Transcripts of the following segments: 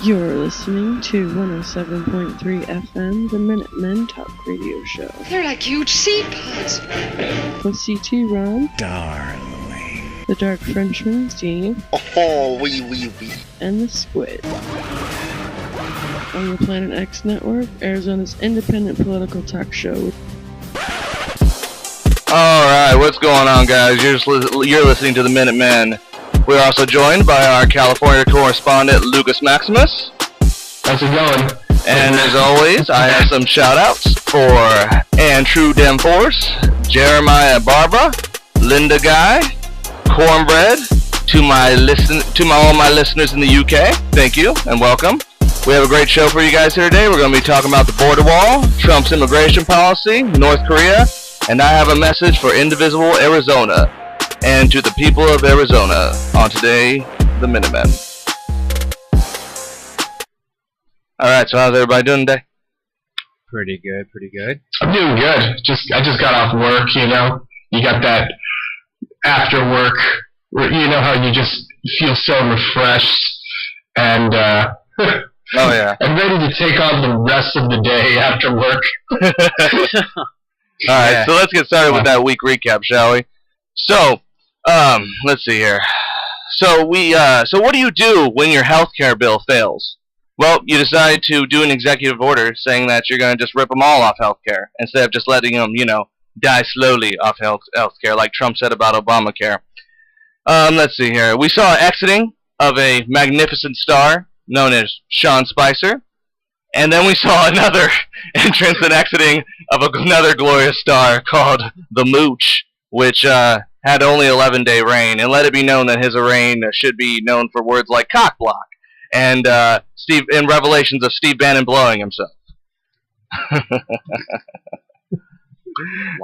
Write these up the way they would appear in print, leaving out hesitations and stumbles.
You're listening to 107.3 FM, the Minutemen Talk Radio Show. They're like huge sea pods. With CT Ron. Darling. The Dark Frenchman, Steve. Oh, oui. And the Squid. On the Planet X Network, Arizona's independent political talk show. Alright, what's going on, guys? You're listening to the Minutemen. We're also joined by our California correspondent, Lucas Maximus. How's it going? And as always, I have some shout-outs for Andrew Demforce, Jeremiah Barbara, Linda Guy, Cornbread, to all my listeners in the UK. Thank you and welcome. We have a great show for you guys here today. We're going to be talking about the border wall, Trump's immigration policy, North Korea, and I have a message for indivisible Arizona and to the people of Arizona on Today, the Minutemen. Alright, so how's everybody doing today? Pretty good. I'm doing good. I just got off work, you know. You got that after work, you know how you just feel so refreshed and oh yeah. and ready to take on the rest of the day after work. Alright, so let's get started with that week recap, shall we? So, let's see here. So what do you do when your healthcare bill fails? Well, you decide to do an executive order saying that you're going to just rip them all off healthcare instead of just letting them, die slowly off healthcare like Trump said about Obamacare. Let's see here. We saw exiting of a magnificent star known as Sean Spicer. And then we saw another entrance and exiting of another glorious star called the Mooch, which had only 11-day reign, and let it be known that his reign should be known for words like cockblock and revelations of Steve Bannon blowing himself.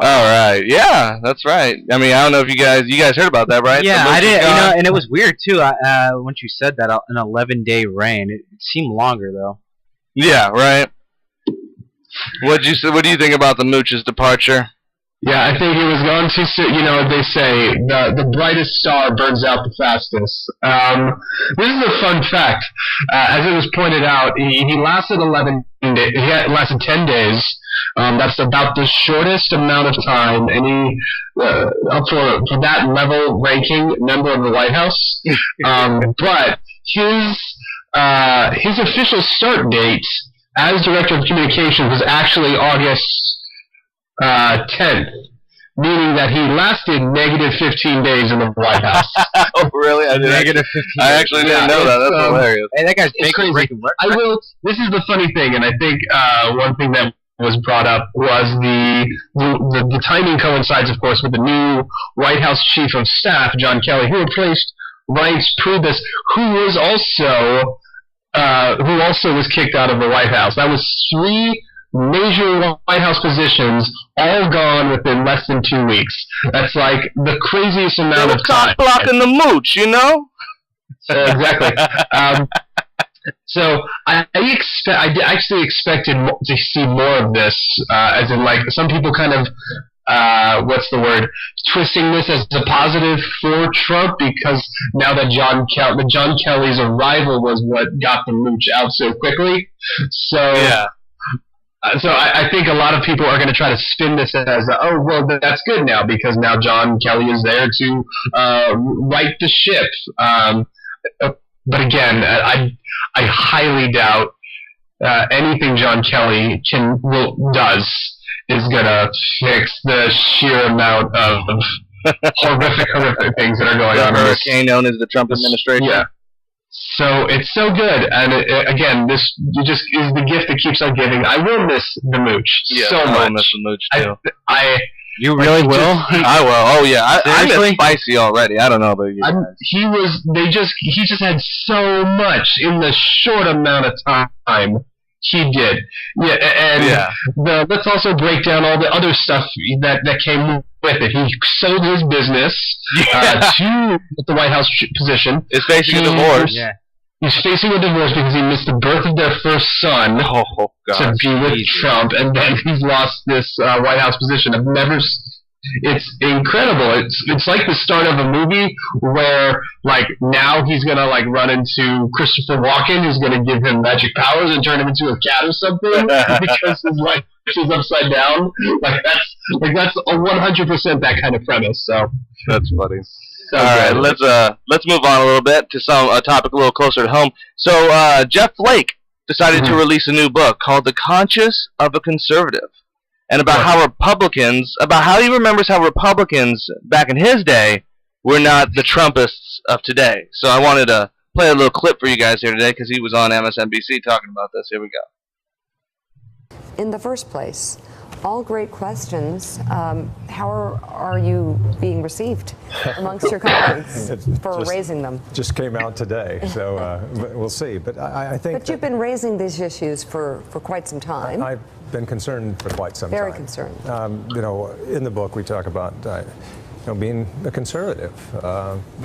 All right, yeah, that's right. I mean, I don't know if you guys heard about that, right? Yeah, I did. And it was weird too. Once you said that, an 11-day reign, it seemed longer though. Yeah, right. What do you think about the Mooch's departure? Yeah, I think he was going to, they say, the brightest star burns out the fastest. This is a fun fact. As it was pointed out, he lasted 11 days. He lasted 10 days. That's about the shortest amount of time any up for that level ranking member of the White House. But his official start date as Director of Communications was actually August 10th, meaning that he lasted negative 15 days in the White House. Oh, really? Negative 15 days. I actually didn't know that. That's hilarious. Hey, that guy's crazy. breaking work. This is the funny thing, and I think one thing that was brought up was the timing coincides, of course, with the new White House Chief of Staff, John Kelly, who replaced Reince Priebus, who also was kicked out of the White House. That was 3 major White House positions, all gone within less than 2 weeks. That's like the craziest amount of time. Blocking the Mooch, Exactly. So I actually expected to see more of this, as in like some people kind of twisting this as a positive for Trump, because now that John Kelly's arrival was what got the Mooch out so quickly. So yeah. So I think a lot of people are going to try to spin this as, that's good now, because now John Kelly is there to right the ship. But again, I highly doubt anything John Kelly does is going to fix the sheer amount of horrific things that are going on. The hurricane known as the Trump administration. Yeah. So it's so good, and again, this just is the gift that keeps on giving. I will miss the Mooch so much. I will miss the Mooch too. You really will? I will. Oh yeah, I miss Spicy already. I don't know about you. He just had so much in the short amount of time. He did. Yeah, and let's also break down all the other stuff that came with it. He sold his business to the White House position. Is facing a divorce. Yeah. He's facing a divorce because he missed the birth of their first son to be with Trump, and then he's lost this White House position. it's incredible. It's like the start of a movie where like now he's gonna like run into Christopher Walken, who's gonna give him magic powers and turn him into a cat or something because his life is upside down. That's 100% that kind of premise. So that's funny. So all right, let's move on a little bit to a topic a little closer to home. So Jeff Flake decided to release a new book called The Conscience of a Conservative, and about how he remembers how Republicans back in his day were not the Trumpists of today. So I wanted to play a little clip for you guys here today because he was on MSNBC talking about this. Here we go. In the first place, all great questions. How are you being received amongst your colleagues for raising them? Just came out today, so we'll see. But I think. But you've been raising these issues for quite some time. I've been concerned for quite some time. Very concerned. In the book we talk about being a conservative,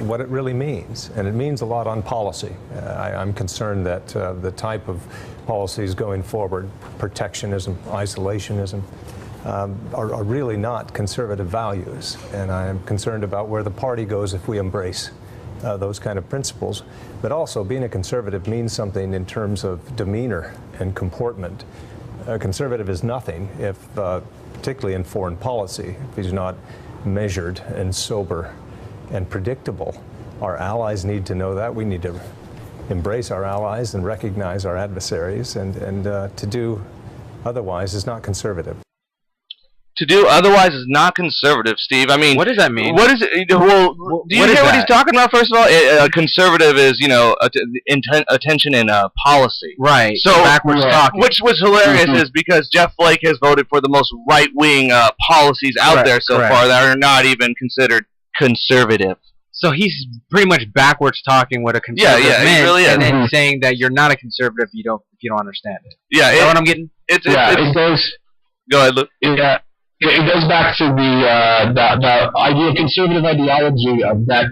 what it really means, and it means a lot on policy. I'm concerned that the type of policies going forward, protectionism, isolationism, are really not conservative values, and I am concerned about where the party goes if we embrace those kind of principles. But also, being a conservative means something in terms of demeanor and comportment. A conservative is nothing if, particularly in foreign policy, if he's not measured and sober and predictable. Our allies need to know that. We need to embrace our allies and recognize our adversaries, and to do otherwise is not conservative. To do otherwise is not conservative, Steve. I mean, what does that mean? What is it? Well, do you hear what he's talking about? First of all, conservative is attention in policy, right? So backwards talking, which was hilarious, is because Jeff Flake has voted for the most right-wing policies out there so far that are not even considered conservative. So he's pretty much backwards talking what a conservative meant, he really is. And then saying that you're not a conservative if you don't understand it. Yeah, is that what I'm getting? It goes. Go ahead, Luke. Yeah. It goes back to the idea of conservative ideology of that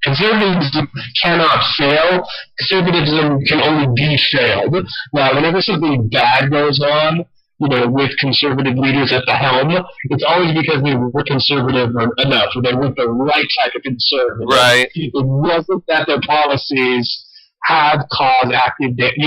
conservatism cannot fail. Conservatism can only be failed. Now, whenever something bad goes on, with conservative leaders at the helm, it's always because they were conservative enough, or they weren't the right type of conservative. Right. It wasn't that their policies have caused active, it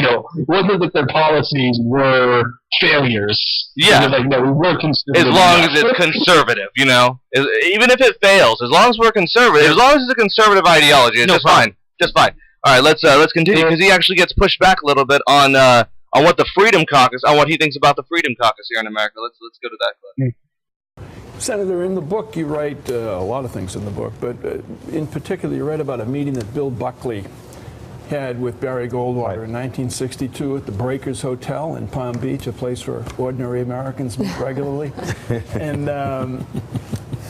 wasn't that their policies were failures. Yeah. We were conservative. As long as it's conservative, even if it fails, as long as we're conservative, as long as it's a conservative ideology, it's just fine. Just fine. All right, let's continue, because he actually gets pushed back a little bit on what the Freedom Caucus, on what he thinks about the Freedom Caucus here in America. Let's go to that clip. Senator, in the book you write a lot of things in the book, but in particular you write about a meeting that Bill Buckley had with Barry Goldwater in 1962 at the Breakers Hotel in Palm Beach, a place where ordinary Americans meet regularly. And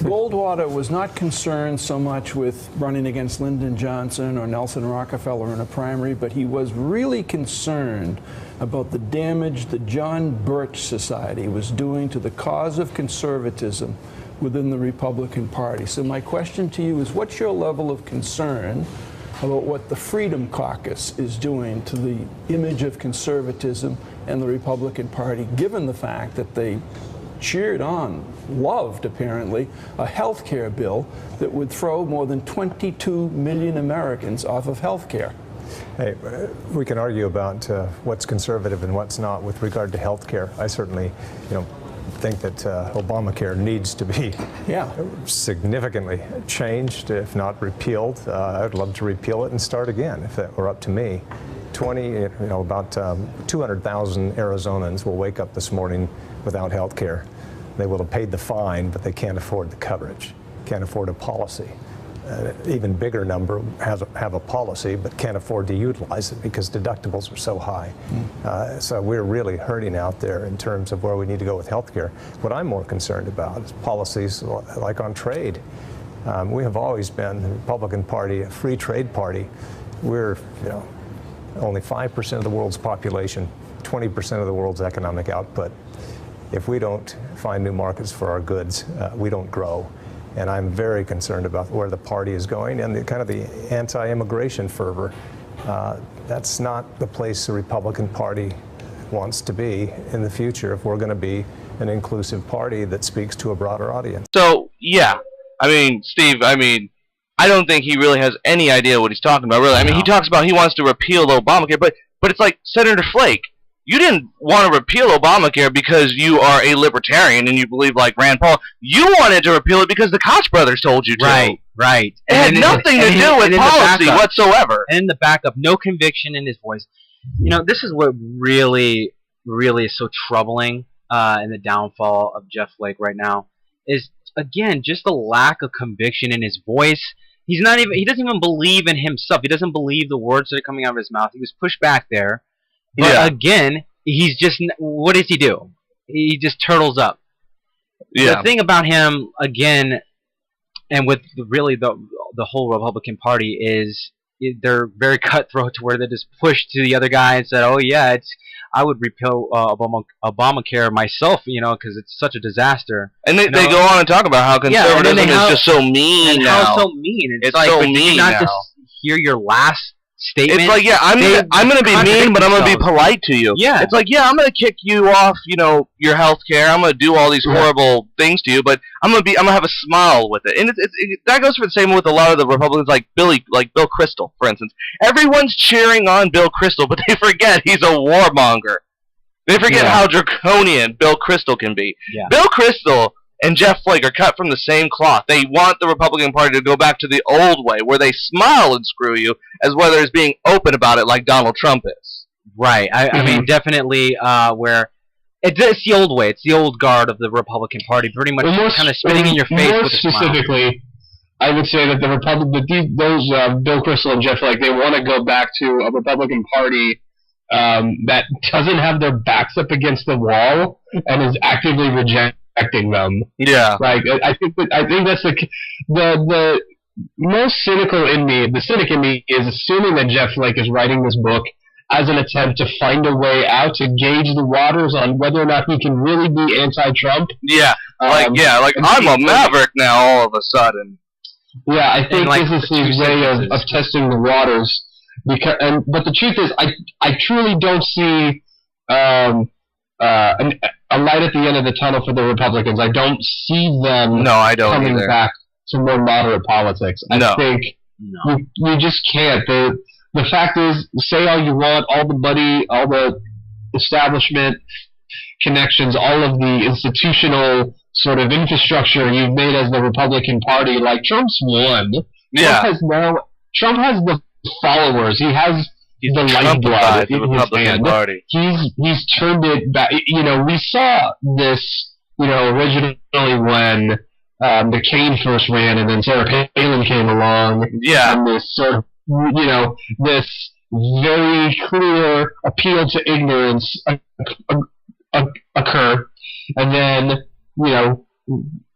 Goldwater was not concerned so much with running against Lyndon Johnson or Nelson Rockefeller in a primary, but he was really concerned about the damage the John Birch Society was doing to the cause of conservatism within the Republican Party. So my question to you is, what's your level of concern about what the Freedom Caucus is doing to the image of conservatism and the Republican Party, given the fact that they cheered on, loved apparently, a health care bill that would throw more than 22 million Americans off of health care? Hey, we can argue about what's conservative and what's not with regard to health care. I certainly, think that Obamacare needs to be significantly changed, if not repealed. I'd love to repeal it and start again if that were up to me. About 200,000 Arizonans will wake up this morning without health care. They will have paid the fine, but they can't afford the coverage, can't afford a policy. Even bigger number have a policy but can't afford to utilize it because deductibles are so high. So we're really hurting out there in terms of where we need to go with health care. What I'm more concerned about is policies like on trade. We have always been, the Republican Party, a free trade party. We're only 5% of the world's population, 20% of the world's economic output. If we don't find new markets for our goods, we don't grow. And I'm very concerned about where the party is going and the anti-immigration fervor. That's not the place the Republican Party wants to be in the future if we're going to be an inclusive party that speaks to a broader audience. So, yeah. I mean, Steve, I don't think he really has any idea what he's talking about, really. I mean, he talks about he wants to repeal Obamacare, but it's like Senator Flake. You didn't want to repeal Obamacare because you are a libertarian and you believe like Rand Paul. You wanted to repeal it because the Koch brothers told you to. Right. It had nothing to do with policy whatsoever. And in the backup, no conviction in his voice. You know, this is what really, really is so troubling in the downfall of Jeff Flake right now is, again, just the lack of conviction in his voice. He doesn't even believe in himself. He doesn't believe the words that are coming out of his mouth. He was pushed back there. But again, he's just, what does he do? He just turtles up. Yeah. The thing about him, again, and with really the whole Republican Party is they're very cutthroat to where they just push to the other guy and said, oh yeah, I would repeal Obamacare myself, you know, because it's such a disaster. And they go on and talk about how conservatism is just so mean now. How so mean. It's like, so mean did you not now. Just hear your last statement? It's like, yeah, I'm gonna be mean, but I'm gonna be polite to you. Yeah. It's like, yeah, I'm gonna kick you off, you know, your health care. I'm gonna do all these horrible things to you, but I'm gonna have a smile with it. And that goes for the same with a lot of the Republicans, like Bill Kristol, for instance. Everyone's cheering on Bill Kristol, but they forget he's a warmonger. They forget how draconian Bill Kristol can be. Yeah. Bill Kristol and Jeff Flake are cut from the same cloth. They want the Republican Party to go back to the old way, where they smile and screw you, as whether it's being open about it like Donald Trump is. Right. I mean, definitely where it's the old way. It's the old guard of the Republican Party, pretty much kind of spitting in your face with a smile. Specifically, I would say that those Bill Kristol and Jeff Flake, they want to go back to a Republican Party that doesn't have their backs up against the wall and is actively rejecting them. Yeah. Like I think that's the most cynical in me. The cynic in me is assuming that Jeff Flake is writing this book as an attempt to find a way out to gauge the waters on whether or not he can really be anti-Trump. Yeah. Like I'm a maverick now all of a sudden. Yeah, I think this is his way of testing the waters. But the truth is, I truly don't see a light at the end of the tunnel for the Republicans. I don't see them coming back to more moderate politics. I think you just can't. The fact is, say all you want, all the establishment connections, all of the institutional sort of infrastructure you've made as the Republican Party, like Trump's won. Yeah. Trump has the followers. He has the lifeblood in his hand. Party. He's turned it back. You know, we saw this, you know, originally when McCain first ran, and then Sarah Palin came along. Yeah. And this sort of, you know, this very clear appeal to ignorance occur, and then, you know,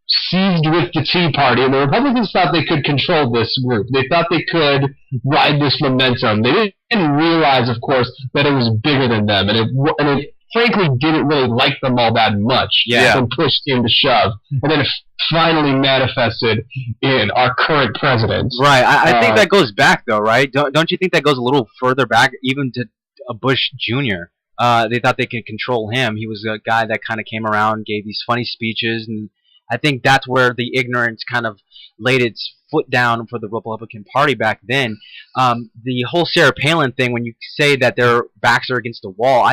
seized with the Tea Party, and the Republicans thought they could control this group. They thought they could ride this momentum. They didn't realize, of course, that it was bigger than them, and it frankly didn't really like them all that much. Yeah. And pushed him to shove, and then it finally manifested in our current president. Right. I think that goes back, though, right? Don't you think that goes a little further back, even to Bush Jr.? They thought they could control him. He was a guy that kind of came around, gave these funny speeches, and I think that's where the ignorance kind of laid its foot down for the Republican Party back then. The whole Sarah Palin thing, when you say that their backs are against the wall,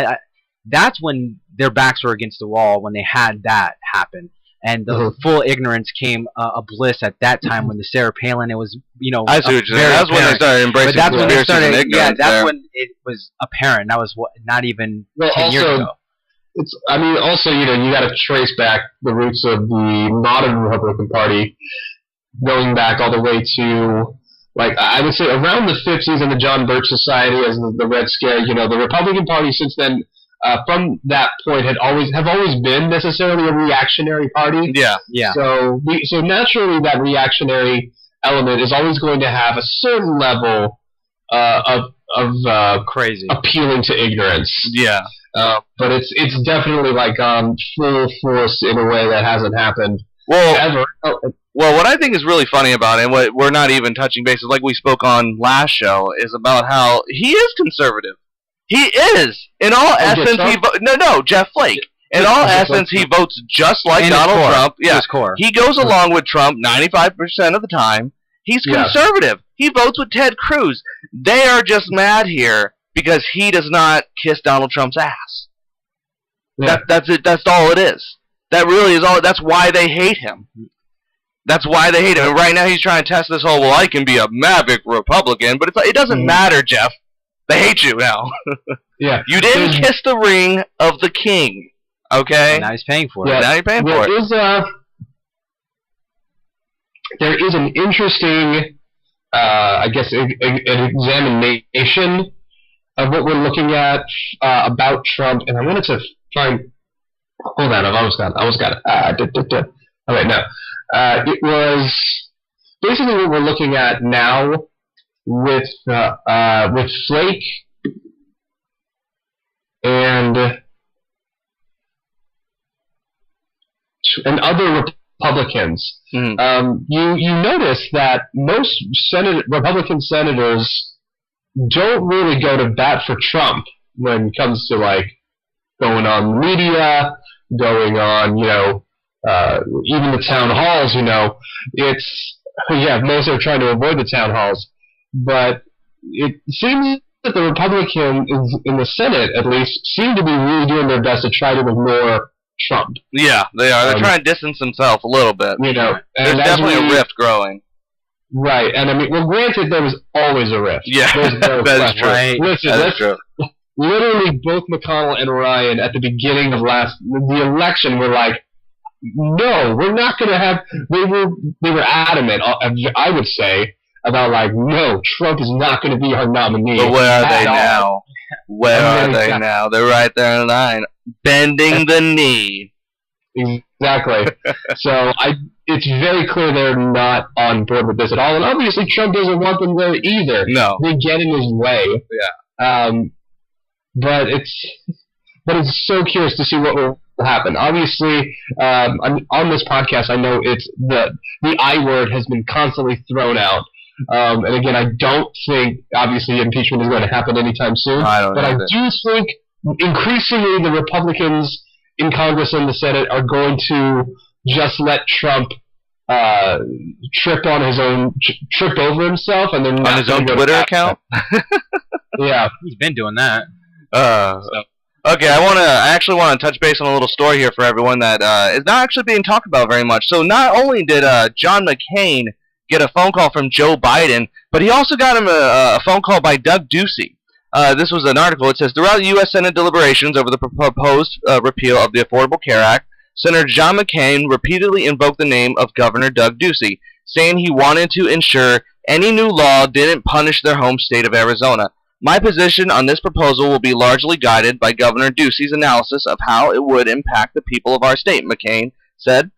that's when their backs were against the wall, when they had that happen. And the full ignorance came a bliss at that time when the Sarah Palin, it was, you know, I see what you're saying. That's when they started embracing conspiracies and ignorance. Yeah, that's when it was apparent. That was not even 10 years ago. Also, you know, you got to trace back the roots of the modern Republican Party, going back all the way to, like, I would say around the 50s and the John Birch Society as the Red Scare. You know, the Republican Party since then, from that point, have always been necessarily a reactionary party. Yeah. So naturally, that reactionary element is always going to have a certain level of crazy appealing to ignorance. Yeah. But it's definitely like on full force in a way that hasn't happened ever. Well, what I think is really funny about it, and what we're not even touching bases, like we spoke on last show, is about how he is conservative. He is, in all essence. Jeff Flake. In all essence, he votes just like Donald Trump. Yeah, he goes along with Trump 95% of the time. He's conservative. He votes with Ted Cruz. They are just mad here because he does not kiss Donald Trump's ass. Yeah. That's it. That's all it is. That really is all. That's why they hate him. That's why they hate him. And right now he's trying to test this whole, well, I can be a maverick Republican, but it's like, it doesn't matter, Jeff. They hate you now. Yeah. You didn't kiss the ring of the king. Okay? And now he's paying for it. Yeah, now you're paying for it. There is an interesting, I guess, an examination of what we're looking at about Trump, and I wanted to find. Hold on, I almost got it. All right, no. It was basically what we're looking at now with Flake and other Republicans. You notice that most Republican senators don't really go to bat for Trump when it comes to like going on media, going on, even the town halls. Most are trying to avoid the town halls, but it seems that the Republicans in the Senate, at least, seem to be really doing their best to try to ignore Trump. Yeah, they are. They're trying to distance themselves a little bit. There's definitely a rift growing. Right, and I mean, well, granted, there was always a rift. Yeah, that is true. Right. Listen, literally, both McConnell and Ryan at the beginning of the election were like, no, we're not going to have. They were adamant, I would say, about like, no, Trump is not going to be our nominee. But where are they now? Where are they now? They're right there in line, bending the knee. Exactly. So it's very clear they're not on board with this at all, and obviously Trump doesn't want them there either. No, they get in his way. Yeah. But it's so curious to see what will happen. Obviously, on this podcast, I know it's the I word has been constantly thrown out. And again, I don't think obviously impeachment is going to happen anytime soon. I do think increasingly the Republicans in Congress and the Senate are going to just let Trump trip over himself, and then on his own Twitter account. Yeah, he's been doing that. Okay, I actually want to touch base on a little story here for everyone that is not actually being talked about very much. So not only did John McCain get a phone call from Joe Biden, but he also got him a phone call by Doug Ducey. This was an article. It says, throughout U.S. Senate deliberations over the proposed repeal of the Affordable Care Act, Senator John McCain repeatedly invoked the name of Governor Doug Ducey, saying he wanted to ensure any new law didn't punish their home state of Arizona. My position on this proposal will be largely guided by Governor Ducey's analysis of how it would impact the people of our state, McCain said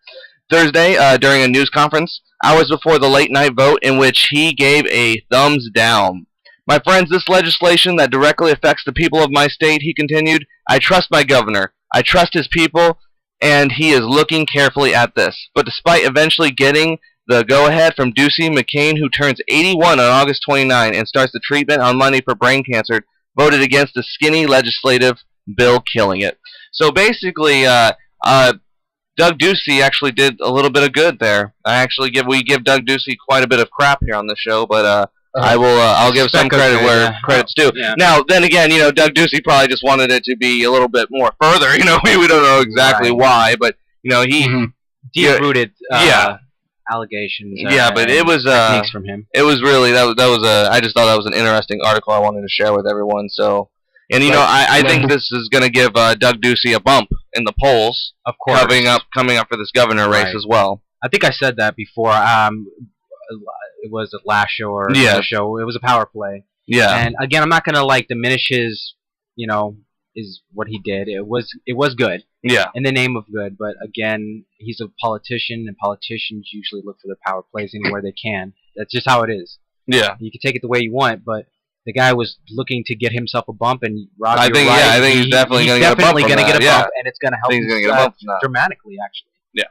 Thursday during a news conference, hours before the late-night vote in which he gave a thumbs down. My friends, this legislation that directly affects the people of my state, he continued, I trust my governor. I trust his people, and he is looking carefully at this. But despite eventually getting the go-ahead from Ducey, McCain, who turns 81 on August 29 and starts the treatment on Monday for brain cancer, voted against the skinny legislative bill killing it. So basically, Doug Ducey actually did a little bit of good there. We give Doug Ducey quite a bit of crap here on the show, but I'll give some credit where credit's due. Yeah. Now, then again, Doug Ducey probably just wanted it to be a little bit more further. We don't know exactly why, but he deep-rooted allegations. But it was techniques from him. It was really that was I just thought that was an interesting article I wanted to share with everyone. So, and I think this is going to give Doug Ducey a bump in the polls. Of course, coming up for this governor race as well. I think I said that before. It was a last show or the show. It was a power play. Yeah. And again, I'm not going to diminish his, is what he did. It was good. Yeah. In the name of good, but again, he's a politician, and politicians usually look for their power plays anywhere they can. That's just how it is. Yeah. You can take it the way you want, but the guy was looking to get himself a bump, and Rob, I think he's definitely going to get a bump. And it's going to help him dramatically, actually. Yeah.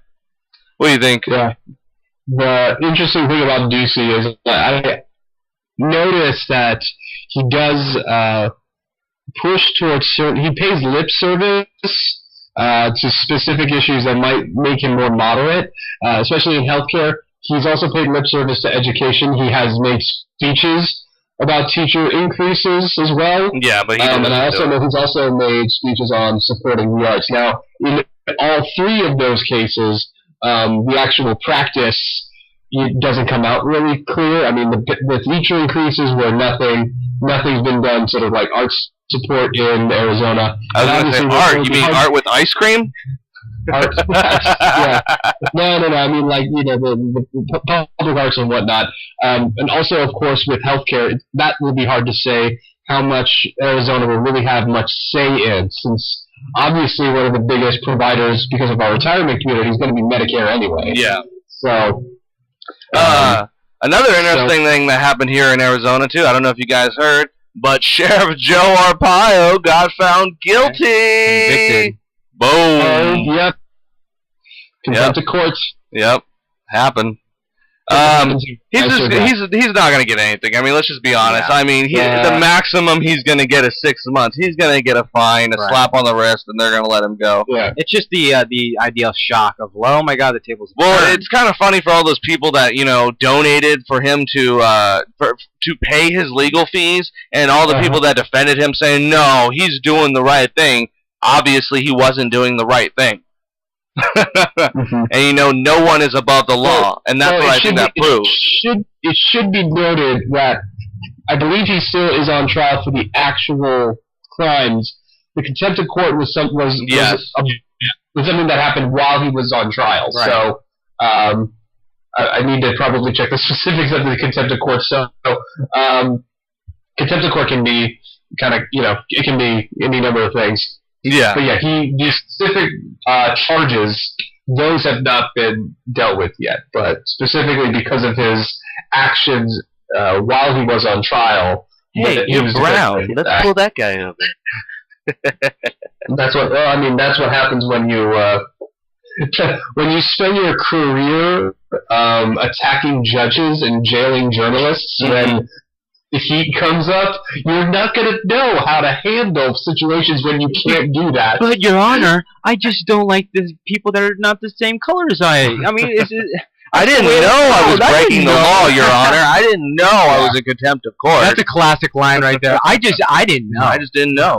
What do you think? Yeah. The interesting thing about Ducey is I noticed that he does push towards certain. He pays lip service to specific issues that might make him more moderate, especially in healthcare. He's also paid lip service to education. He has made speeches about teacher increases as well. Yeah, but and I also know he's also made speeches on supporting the arts. Now, in all three of those cases, the actual practice doesn't come out really clear. I mean, the teacher increases where nothing's been done, sort of like arts support in Arizona. I was going to say art. You mean art with ice cream? Art, yeah. No. I mean, like, the public arts and whatnot. And also, of course, with healthcare, that will be hard to say how much Arizona will really have much say in, since obviously one of the biggest providers, because of our retirement community, is going to be Medicare anyway. Yeah. So. Another interesting thing that happened here in Arizona, too, I don't know if you guys heard, but Sheriff Joe Arpaio got found guilty. Convicted. Boom. Yep. Contempt of court. Yep. Happened. He's not going to get anything. I mean, let's just be honest. Yeah. I mean, the maximum he's going to get is 6 months. He's going to get a fine, a slap on the wrist, and they're going to let him go. Yeah. It's just the ideal shock of, well, oh my God, the table's Well, turned. it's kind of funny for all those people that donated for him to pay his legal fees, and all the people that defended him saying no, he's doing the right thing. Obviously, he wasn't doing the right thing. And no one is above the law, and that's what I think that proves. It should be noted that I believe he still is on trial for the actual crimes. The contempt of court was something that happened while he was on trial. Right. So I need to probably check the specifics of the contempt of court. So contempt of court can be kind of it can be any number of things. Yeah. But yeah, the specific charges, those have not been dealt with yet. But specifically because of his actions while he was on trial. Hey, you're brown. Let's pull that guy over. That's what happens when you spend your career attacking judges and jailing journalists. When the heat comes up, you're not going to know how to handle situations when you can't do that. But, Your Honor, I just don't like the people that are not the same color as I. I mean, I didn't know I was breaking the law, Your Honor. I didn't know I was in contempt of court. That's a classic line right there. I didn't know. I just didn't know.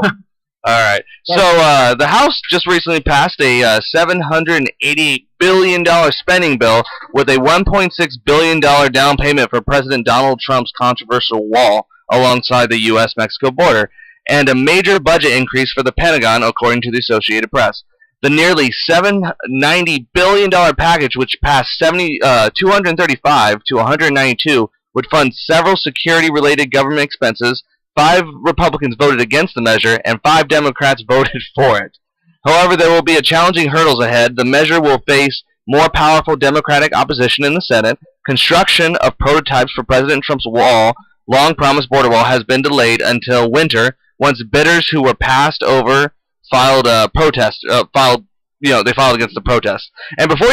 All right. So the House just recently passed a $780 billion spending bill with a $1.6 billion down payment for President Donald Trump's controversial wall alongside the U.S.-Mexico border, and a major budget increase for the Pentagon, according to the Associated Press. The nearly $790 billion package, which passed 235 to 192, would fund several security-related government expenses. 5 Republicans voted against the measure, and 5 Democrats voted for it. However, there will be challenging hurdles ahead. The measure will face more powerful Democratic opposition in the Senate. Construction of prototypes for President Trump's long-promised border wall, has been delayed until winter, once bidders who were passed over filed against the protest. And before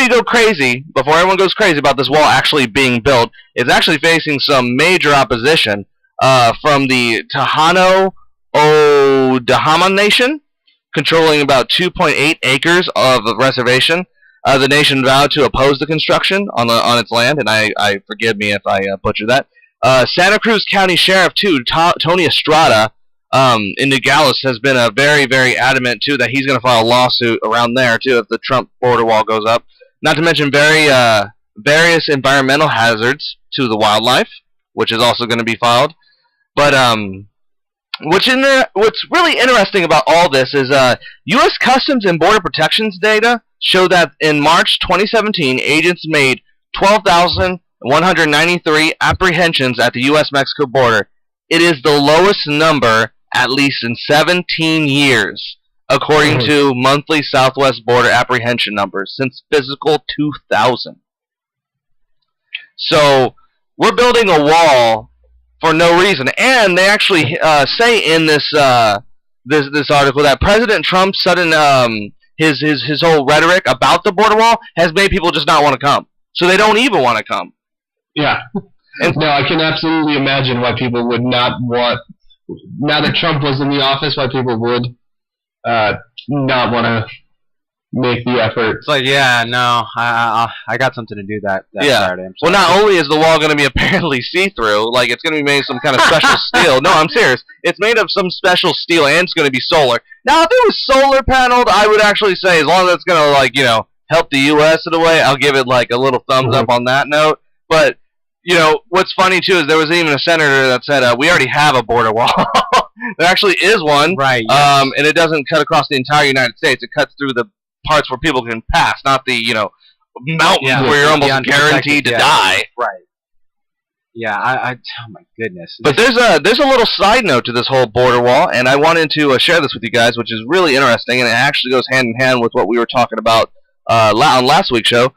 everyone goes crazy about this wall actually being built, it's actually facing some major opposition from the Tejano O'Dahama Nation, controlling about 2.8 acres of the reservation. The nation vowed to oppose the construction on its land, and I forgive me if I butcher that. Santa Cruz County Sheriff, too, Tony Estrada, in Nogales, has been very, very adamant, too, that he's going to file a lawsuit around there, too, if the Trump border wall goes up. Not to mention various environmental hazards to the wildlife, which is also going to be filed. But what's really interesting about all this is U.S. Customs and Border Protection's data show that in March 2017, agents made 12,193 apprehensions at the U.S.-Mexico border. It is the lowest number, at least in 17 years, according to monthly Southwest border apprehension numbers since fiscal 2000. So we're building a wall for no reason, and they actually say in this article that President Trump's sudden his whole rhetoric about the border wall has made people just not want to come, so they don't even want to come. Yeah, and no, I can absolutely imagine why people would not want. Now that Trump was in the office, why people would not want to make the effort. It's like, yeah, no, I got something to do that Saturday. Well, not only is the wall going to be apparently see-through, like it's going to be made of some kind of special steel. No, I'm serious. It's made of some special steel, and it's going to be solar. Now, if it was solar paneled, I would actually say, as long as it's going to, like, help the U.S. in a way, I'll give it, like, a little thumbs up on that note. But, what's funny, too, is there was even a senator that said, we already have a border wall. There actually is one. Right, yes. And it doesn't cut across the entire United States. It cuts through the parts where people can pass, not the, mountains where you're almost guaranteed to die. Right. Yeah, oh my goodness. But there's a little side note to this whole border wall, and I wanted to share this with you guys, which is really interesting, and it actually goes hand in hand with what we were talking about on last week's show.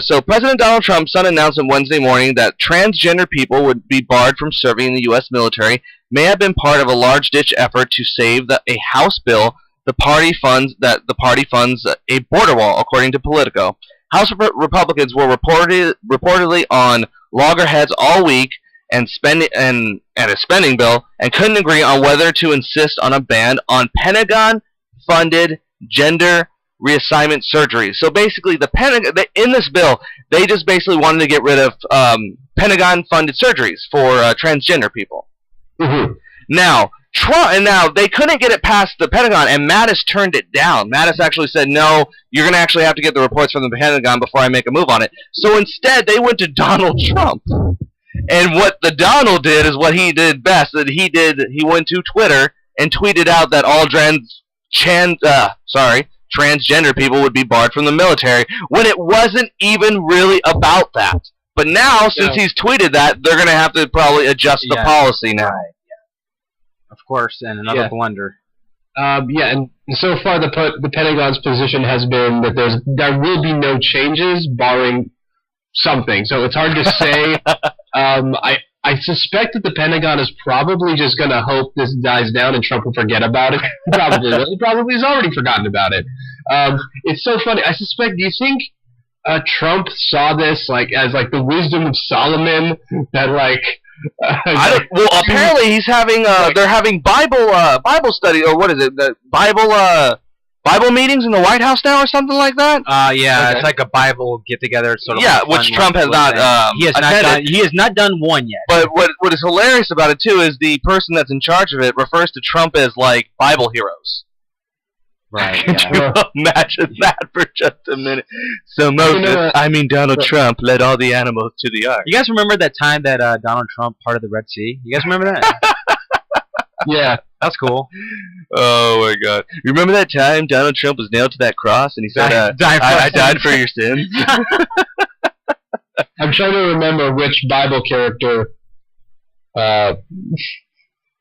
So President Donald Trump's son announced on Wednesday morning that transgender people would be barred from serving in the U.S. military may have been part of a large-ditch effort to save a House bill the party funds a border wall, according to Politico. House Republicans were reportedly on loggerheads all week and a spending bill, and couldn't agree on whether to insist on a ban on Pentagon-funded gender reassignment surgery. So basically, in this bill, they just basically wanted to get rid of Pentagon-funded surgeries for transgender people. Mm-hmm. Now, they couldn't get it past the Pentagon, and Mattis turned it down. Mattis actually said, no, you're going to actually have to get the reports from the Pentagon before I make a move on it. So instead, they went to Donald Trump. And what the Donald did is what he did best. That he went to Twitter and tweeted out that all transgender people would be barred from the military, when it wasn't even really about that. But now, since he's tweeted that, they're going to have to probably adjust the policy now. Right. Of course, and another blunder. And so far the Pentagon's position has been that there will be no changes, barring something. So it's hard to say. I suspect that the Pentagon is probably just going to hope this dies down and Trump will forget about it. He probably has already forgotten about it. It's so funny. I suspect. Do you think Trump saw this as the wisdom of Solomon that well, apparently he's having they're having Bible study, or what is it? The Bible meetings in the White House now, or something like that. It's like a Bible get together, sort of. Yeah, which Trump has not. He has not done one yet. But what is hilarious about it too is the person that's in charge of it refers to Trump as like Bible heroes. Right. Could you imagine that for just a minute? So Donald Trump led all the animals to the ark. You guys remember that time that Donald Trump parted the Red Sea? You guys remember that? Yeah, that's cool. Oh my God! You remember that time Donald Trump was nailed to that cross and he said, "I died for your sins." I'm trying to remember which Bible character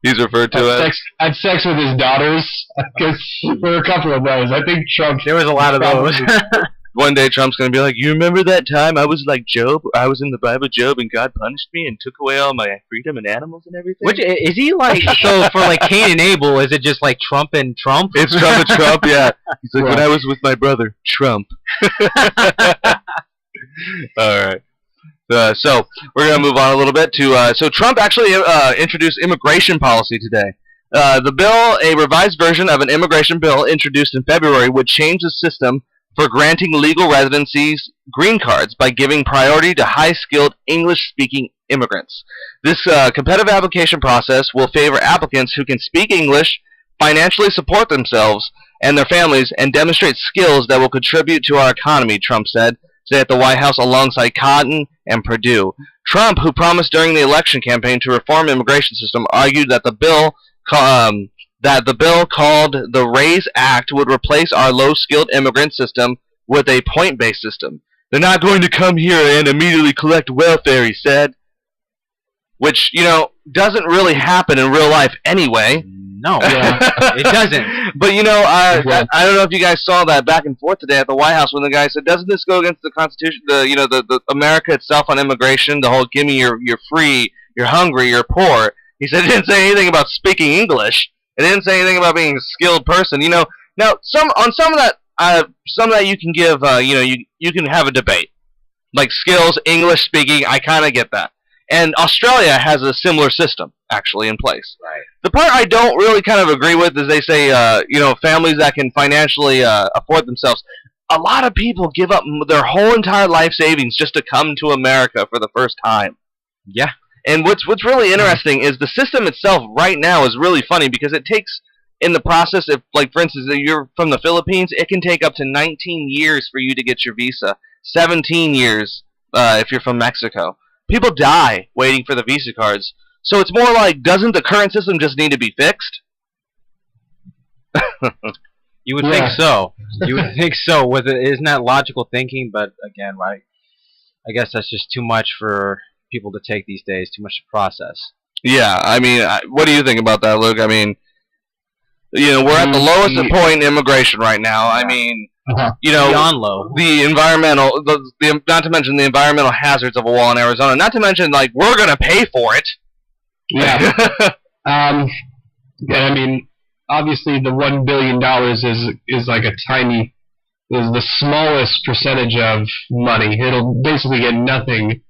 he's referred to as. Had sex with his daughters, because there were a couple of those. I think Trump. There was a lot of those. One day Trump's going to be like, you remember that time I was like Job? I was in the Bible Job and God punished me and took away all my freedom and animals and everything? Which, is he like, so for like Cain and Abel, is it just like Trump and Trump? It's Trump and Trump, yeah. He's like, when I was with my brother, Trump. Alright. So we're going to move on a little bit to, so Trump actually introduced immigration policy today. The bill, a revised version of an immigration bill introduced in February, would change the system for granting legal residencies green cards by giving priority to high-skilled English-speaking immigrants. This competitive application process will favor applicants who can speak English, financially support themselves and their families, and demonstrate skills that will contribute to our economy, Trump said today at the White House alongside Cotton and Perdue. Trump, who promised during the election campaign to reform the immigration system, argued that the bill called the RAISE Act would replace our low-skilled immigrant system with a point-based system. They're not going to come here and immediately collect welfare, he said. Which, doesn't really happen in real life anyway. No, it doesn't. But, I don't know if you guys saw that back and forth today at the White House when the guy said, doesn't this go against the Constitution, the America itself on immigration, the whole give me you're free, you're hungry, you're poor. He said it didn't say anything about speaking English. It didn't say anything about being a skilled person. Now some of that you can give. You can have a debate, like skills, English speaking. I kind of get that. And Australia has a similar system actually in place. Right. The part I don't really kind of agree with is they say families that can financially afford themselves. a lot of people give up their whole entire life savings just to come to America for the first time. Yeah. And what's really interesting is the system itself right now is really funny because it takes, in the process, if, like, for instance, if you're from the Philippines, it can take up to 19 years for you to get your visa. 17 years if you're from Mexico. People die waiting for the visa cards. So it's more like, doesn't the current system just need to be fixed? You would think so. You would think so. Isn't that logical thinking? But again, right? I guess that's just too much for people to take these days. Too much to process. Yeah, I mean, what do you think about that, Luke? I mean, you know, we're at the lowest point in immigration right now. I mean, you know, beyond low. The environmental, not to mention the environmental hazards of a wall in Arizona. Not to mention, like, we're gonna pay for it. Yeah. I mean, obviously, the $1 billion is like is the smallest percentage of money. It'll basically get nothing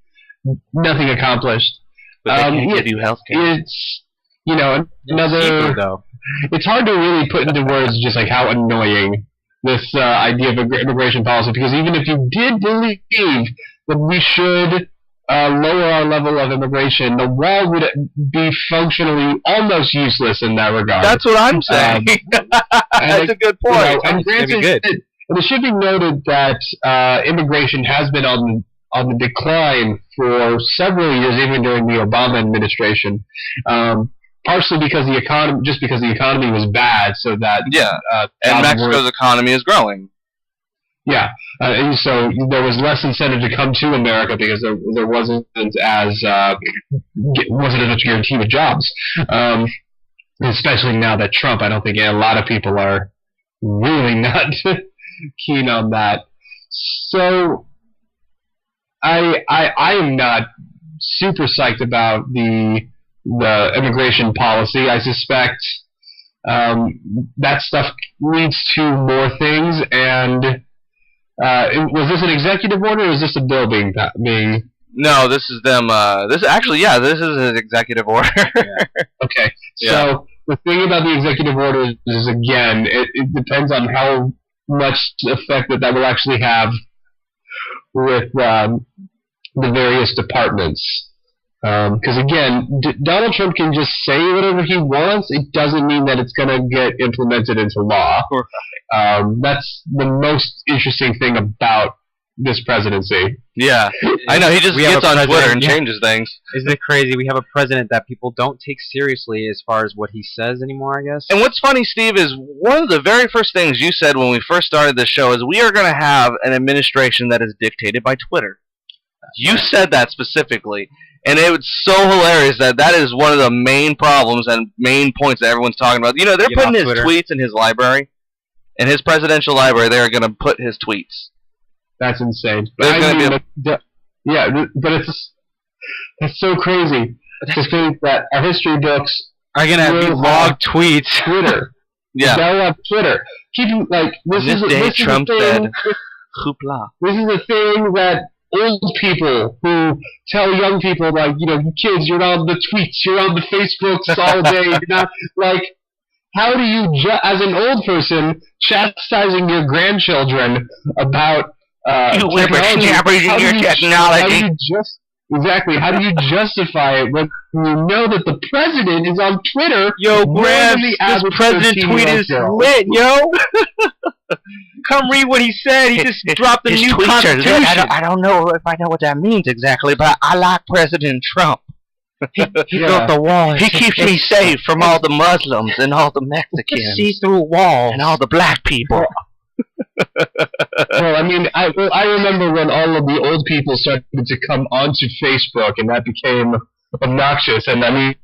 accomplished. But they can't give you health care. It's, you know, cheaper, though. It's hard to really put into words just like how annoying this idea of immigration policy, because even if you did believe that we should lower our level of immigration, the wall would be functionally almost useless in that regard. That's what I'm saying. That's a good point. You know, and granted, it should be noted that immigration has been on the decline for several years, even during the Obama administration. Partially because the economy was bad, so that and Mexico's economy is growing. Yeah, and so there was less incentive to come to America because there wasn't as much guarantee with jobs. Especially now that Trump, I don't think a lot of people are really not keen on that. So I am not super psyched about the immigration policy. I suspect that stuff leads to more things. And was this an executive order, or is this a bill being? No, this is them. This is an executive order. Okay, so the thing about the executive order is again, it depends on how much effect that will actually have with the various departments. Because again, Donald Trump can just say whatever he wants. It doesn't mean that it's going to get implemented into law. That's the most interesting thing about this presidency. Yeah, I know. He just gets on Twitter and changes things. Isn't it crazy? We have a president that people don't take seriously as far as what he says anymore, I guess. And what's funny, Steve, is one of the very first things you said when we first started this show is we are going to have an administration that is dictated by Twitter. You said that specifically. And it was so hilarious that is one of the main problems and main points that everyone's talking about. You know, they're putting his tweets in his library. In his presidential library, they're going to put his tweets. That's insane. But but that's so crazy to think that our history books are going to be log tweets. Twitter. Yeah. They'll have Twitter. Keeping, like, this Trump said, hoopla. This is a thing that old people who tell young people, like, you know, kids, you're on the tweets, you're on the Facebooks all day. You're not, like, how do you, as an old person, chastising your grandchildren about technology? How do you justify it when you know that the president is on Twitter? Yo, Gramps, this president tweet is lit, yo. Come read what he said. He just dropped the new constitution. I don't know if I know what that means exactly, but I like President Trump. He built the wall. He keeps me safe from all the Muslims and all the Mexicans. See-through walls. And all the black people. Well, I mean, I remember when all of the old people started to come onto Facebook, and that became obnoxious. And I mean,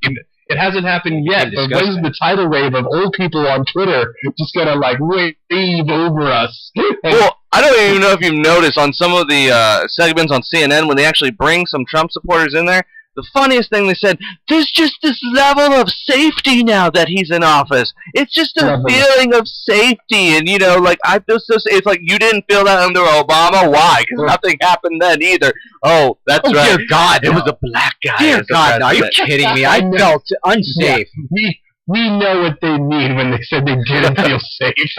it hasn't happened yet. But when's the tidal wave of old people on Twitter just gonna like wave over us? Well, I don't even know if you've noticed on some of the segments on CNN when they actually bring some Trump supporters in there. The funniest thing they said, there's just this level of safety now that he's in office. It's just a feeling of safety. And, you know, like, I feel so safe. It's like, you didn't feel that under Obama? Why? Because nothing happened then either. Oh, that's right. Dear God, it was a black guy. Dear God, are you kidding me? I felt unsafe. Yeah. We know what they mean when they said they didn't feel safe.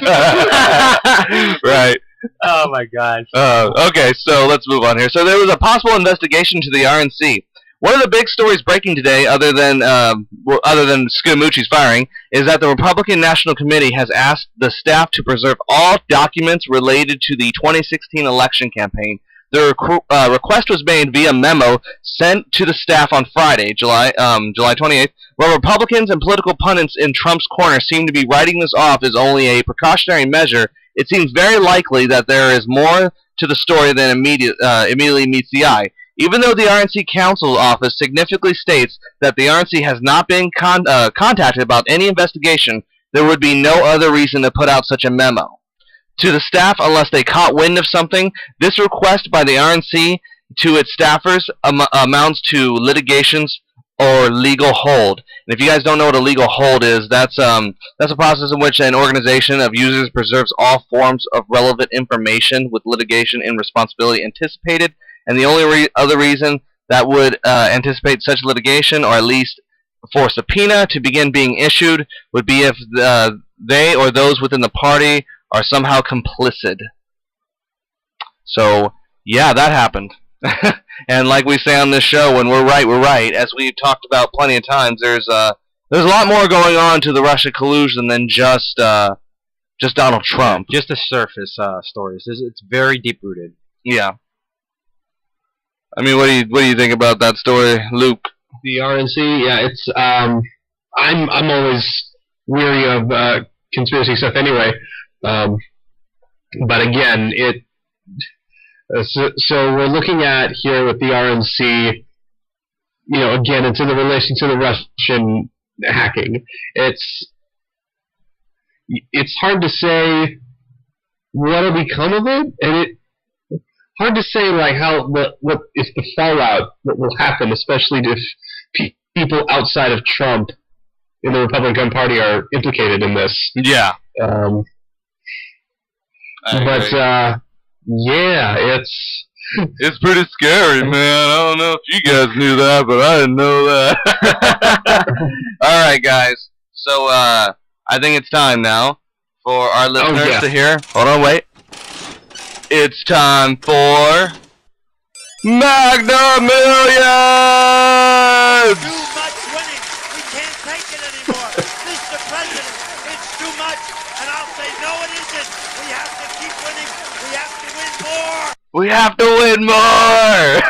Right. Oh my gosh. Okay, so let's move on here. So there was a possible investigation to the RNC. One of the big stories breaking today, other than Scaramucci's firing, is that the Republican National Committee has asked the staff to preserve all documents related to the 2016 election campaign. The request was made via memo sent to the staff on Friday, July 28th, where Republicans and political pundits in Trump's corner seem to be writing this off as only a precautionary measure. It seems very likely that there is more to the story than immediately meets the eye. Even though the RNC Council Office significantly states that the RNC has not been contacted about any investigation, there would be no other reason to put out such a memo to the staff unless they caught wind of something. This request by the RNC to its staffers amounts to litigations or legal hold. And if you guys don't know what a legal hold is, that's a process in which an organization of users preserves all forms of relevant information with litigation and responsibility anticipated. And the only other reason that would anticipate such litigation, or at least for subpoena to begin being issued, would be if they or those within the party are somehow complicit. So, yeah, that happened. And like we say on this show, when we're right, we're right. As we've talked about plenty of times, there's a lot more going on to the Russia collusion than just Donald Trump. Just the surface stories. It's very deep rooted. Yeah. I mean, what do you think about that story, Luke? The RNC, yeah, it's I'm always weary of conspiracy stuff anyway. But again, so we're looking at here with the RNC. You know, again, it's in the relation to the Russian hacking. It's hard to say what'll become of it, and hard to say like what is the fallout, what will happen, especially if people outside of Trump in the Republican Party are implicated in this. Yeah. Yeah, it's pretty scary, man. I don't know if you guys knew that, but I didn't know that. All right, guys. So I think it's time now for our listeners to hear. Hold on, wait. It's time for Maga Millions! Too much winning. We can't take it anymore. Mr. President, it's too much. And I'll say, no, it isn't. We have to keep winning. We have to win more. We have to win more!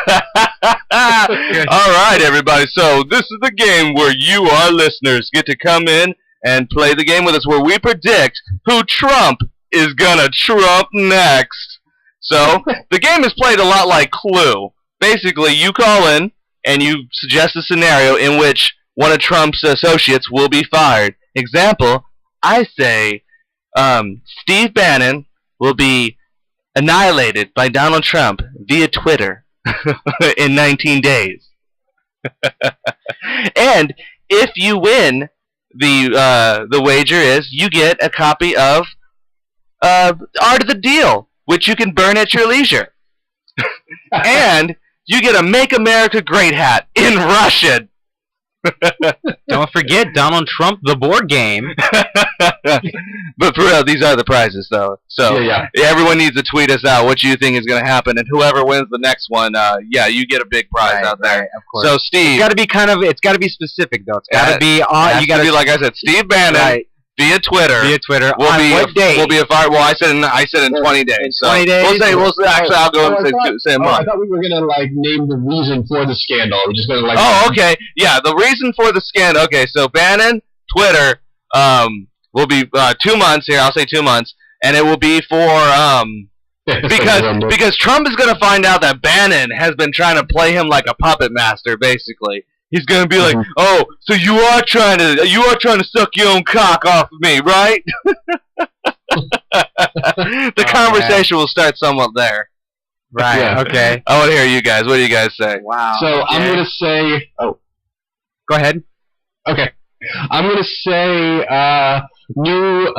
All right, everybody. So this is the game where you, our listeners, get to come in and play the game with us, where we predict who Trump is gonna trump next. So, the game is played a lot like Clue. Basically, you call in, and you suggest a scenario in which one of Trump's associates will be fired. Example, I say, Steve Bannon will be annihilated by Donald Trump via Twitter in 19 days. And if you win, the wager is you get a copy of Art of the Deal, which you can burn at your leisure. And you get a Make America Great hat in Russian. Don't forget Donald Trump, the board game. But for real, these are the prizes, though. So everyone needs to tweet us out what you think is going to happen, and whoever wins the next one, you get a big prize out there. Right, of course. So Steve, it's got to be specific though. It's got to be on. You got to be like I said, Steve Bannon. Via Twitter. Will be what date? Will be a fire. Well, I said in 20 days. So 20 days. We'll say. Actually, I'll go and say a month. I thought we were gonna name the reason for the scandal. We're just gonna Oh, okay. Yeah, the reason for the scandal. Okay, so Bannon, Twitter, will be 2 months here. I'll say 2 months, and it will be for because Trump is gonna find out that Bannon has been trying to play him like a puppet master, basically. He's gonna be like, "Oh, so you are trying to suck your own cock off of me, right?" The conversation will start somewhat there. Right. Yeah. Okay. I want to hear you guys. What do you guys say? Wow. So I'm gonna say. Oh, go ahead. Okay. I'm gonna say new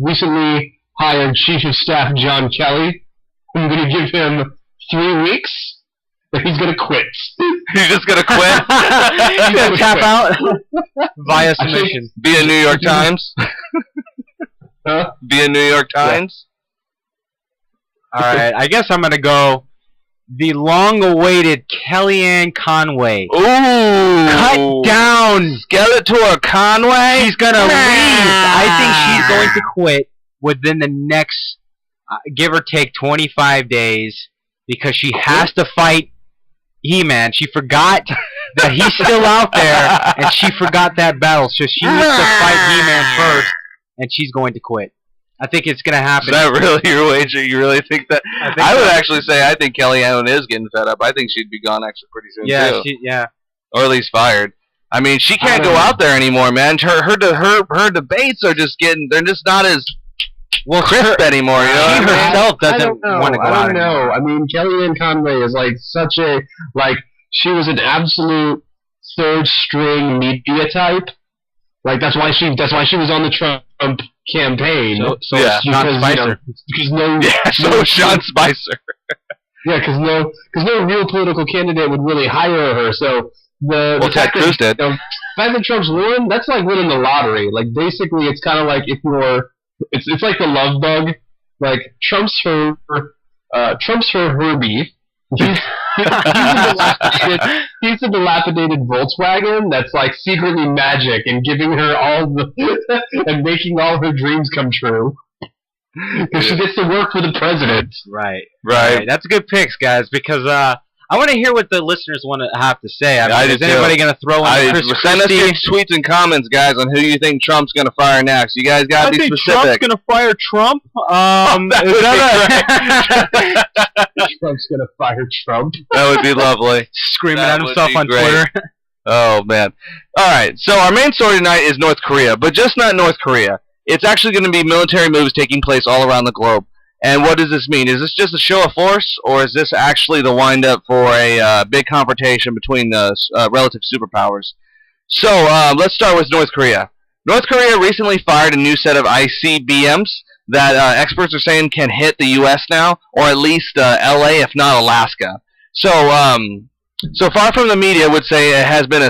recently hired Chief of Staff John Kelly. I'm gonna give him 3 weeks. But he's gonna quit. He's just gonna quit? He's gonna tap out via submission. Via New York Times? Huh? Via New York Times? All right, I guess I'm gonna go the long-awaited Kellyanne Conway. Ooh! Cut down Skeletor Conway? She's gonna leave. I think she's going to quit within the next, give or take, 25 days because she has to fight He-Man. She forgot that he's still out there, and she forgot that battle, so she needs to fight He-Man first, and she's going to quit. I think it's going to happen. Is that really your wager? You really think that? I would actually say I think Kellyanne is getting fed up. I think she'd be gone actually pretty soon too. Yeah. Or at least fired. I mean, she can't go out there anymore, man. Her debates are just they're just not as crisp anymore. You know, she herself doesn't want to go out. I don't know. I mean, Kellyanne Conway is like such a she was an absolute third string media type. Like that's why she was on the Trump campaign. So yeah, Sean Spicer. So Sean Spicer. Yeah, because no real political candidate would really hire her. So the Ted Cruz did. The fact that Trump's won, that's like winning the lottery. Like basically, it's kind of like if you're, it's like the love bug. Like Trump's her Herbie. He's a dilapidated Volkswagen that's like secretly magic and giving her all the and making all her dreams come true. Because she gets to work for the president. Right. That's good picks, guys. Because I want to hear what the listeners want to have to say. I mean, is anybody going to throw in Chris Send us Christie? your tweets and comments, guys, on who you think Trump's going to fire next. You guys got to be specific. Trump's going to fire Trump. Trump's going to fire Trump. That would be lovely. Screaming at himself on Twitter. Oh, man. All right. So our main story tonight is North Korea, but just not North Korea. It's actually going to be military moves taking place all around the globe. And what does this mean? Is this just a show of force, or is this actually the wind-up for a big confrontation between the relative superpowers? So let's start with North Korea. North Korea recently fired a new set of ICBMs that experts are saying can hit the U.S. now, or at least L.A., if not Alaska. So so far from the media would say it has been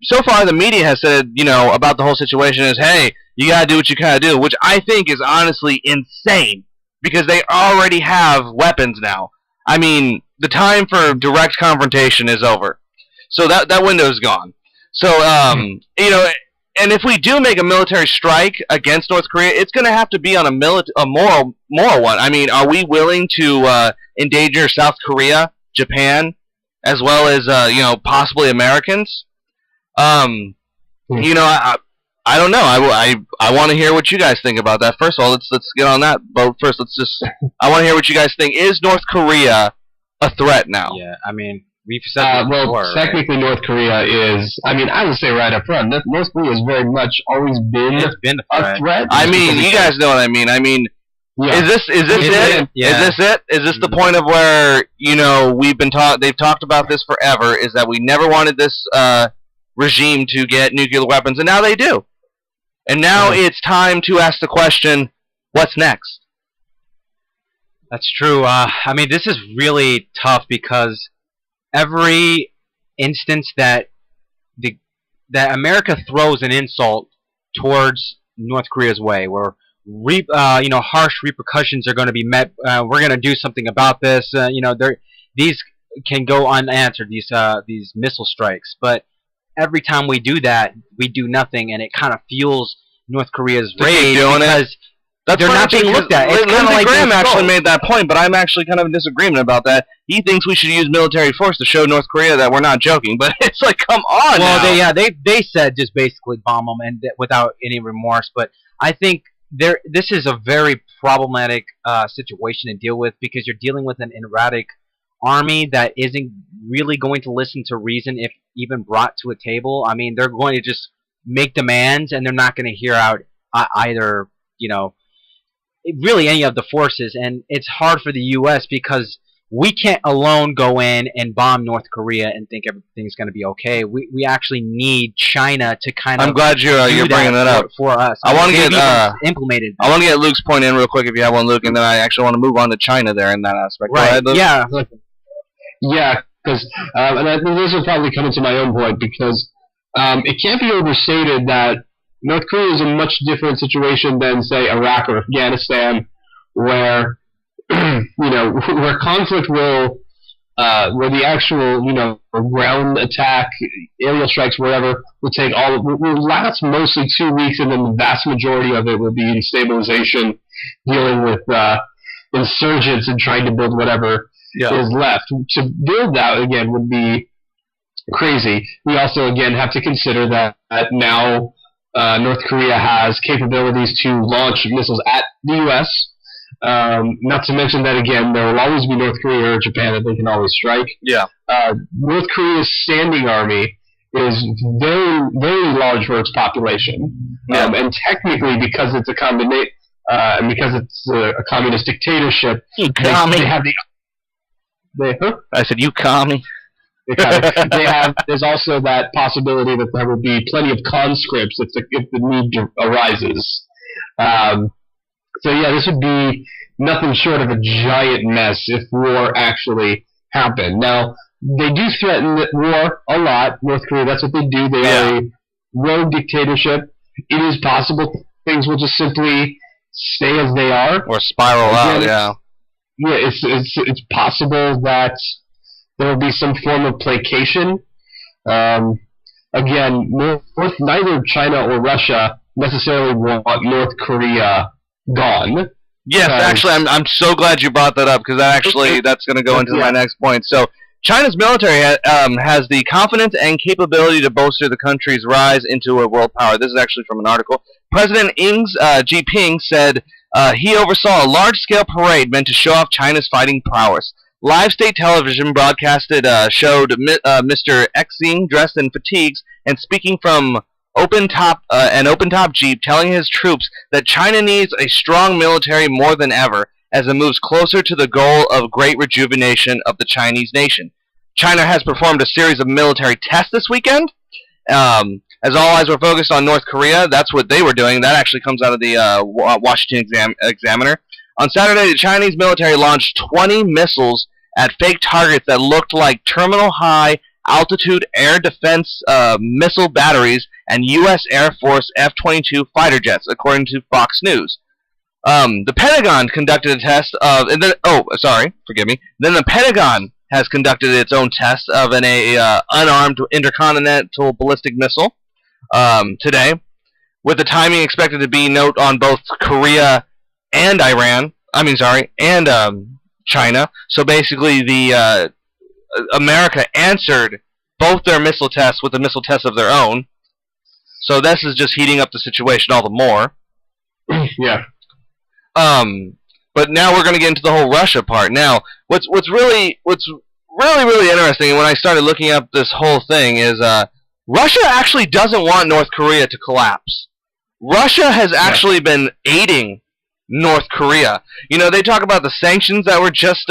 so far the media has said, about the whole situation is, hey, you got to do what you kind of do, which I think is honestly insane. Because they already have weapons now. I mean, the time for direct confrontation is over. So that window is gone. So, and if we do make a military strike against North Korea, it's going to have to be on a moral one. I mean, are we willing to endanger South Korea, Japan, as well as, possibly Americans? I don't know. I want to hear what you guys think about that. First of all, let's get on that boat first. I want to hear what you guys think. Is North Korea a threat now? Yeah, I mean, we've said this before. Well, technically, right? North Korea is. I mean, I would say right up front, North Korea has very much always been a threat. I mean, you guys know what I mean. I mean, is this it? Yeah. Is this it? Is this the point of where they've talked about this forever? Is that we never wanted this regime to get nuclear weapons, and now they do. And now it's time to ask the question, what's next? That's true. I mean, this is really tough because every instance that America throws an insult towards North Korea's way, where harsh repercussions are going to be met. We're going to do something about this. These can go unanswered. These missile strikes, but every time we do that, we do nothing, and it kind of fuels North Korea's rage because they're not being looked at. Lindsey Graham actually made that point, but I'm actually kind of in disagreement about that. He thinks we should use military force to show North Korea that we're not joking, but it's like, come on. Well, they said just basically bomb them and without any remorse, but I think this is a very problematic situation to deal with because you're dealing with an erratic army that isn't really going to listen to reason if even brought to a table. I mean, they're going to just make demands, and they're not going to hear out either, really any of the forces. And it's hard for the U.S. because we can't alone go in and bomb North Korea and think everything's going to be okay. We actually need China to kind of. I'm glad you're bringing that up for us. I want to get implemented. I want to get Luke's point in real quick if you have one, Luke, and then I actually want to move on to China there in that aspect. Right? Go ahead, Luke. Yeah. Yeah, because and I think this will probably come into my own point because it can't be overstated that North Korea is a much different situation than, say, Iraq or Afghanistan, where where conflict will, where the actual, ground attack, aerial strikes, wherever, will last mostly 2 weeks, and then the vast majority of it will be in stabilization, dealing with insurgents and trying to build whatever is left. To build that, again, would be crazy. We also, again, have to consider that now North Korea has capabilities to launch missiles at the U.S., not to mention that, again, there will always be North Korea or Japan that they can always strike. Yeah. North Korea's standing army is very, very large for its population. And technically, because it's a communist dictatorship, they have I said, you commie. There's also that possibility that there will be plenty of conscripts if the need arises. So yeah, this would be nothing short of a giant mess if war actually happened. Now, they do threaten war a lot, North Korea. That's what they do. They are a rogue dictatorship. It is possible things will just simply stay as they are. Or spiral out, yeah. Yeah, it's possible that there will be some form of placation. Again, neither China or Russia necessarily want North Korea gone. Yes, actually, I'm so glad you brought that up, because that's going to go into my next point. So, China's military has the confidence and capability to bolster the country's rise into a world power. This is actually from an article. President Xi Jinping said he oversaw a large-scale parade meant to show off China's fighting prowess. Live state television broadcasted showed Mr. Xi dressed in fatigues and speaking from an open-top jeep, telling his troops that China needs a strong military more than ever as it moves closer to the goal of great rejuvenation of the Chinese nation. China has performed a series of military tests this weekend. As all eyes were focused on North Korea, that's what they were doing. That actually comes out of the Washington Examiner. On Saturday, the Chinese military launched 20 missiles at fake targets that looked like terminal-high altitude air defense missile batteries and U.S. Air Force F-22 fighter jets, according to Fox News. The Pentagon conducted a test of... Then the Pentagon has conducted its own test of an unarmed intercontinental ballistic missile today, with the timing expected to be on both Korea and China. So basically, the America answered both their missile tests with a missile test of their own. So this is just heating up the situation all the more. Yeah. But now we're going to get into the whole Russia part. Now, what's really interesting, and when I started looking up this whole thing, is Russia actually doesn't want North Korea to collapse. Russia has actually been aiding North Korea. They talk about the sanctions that were just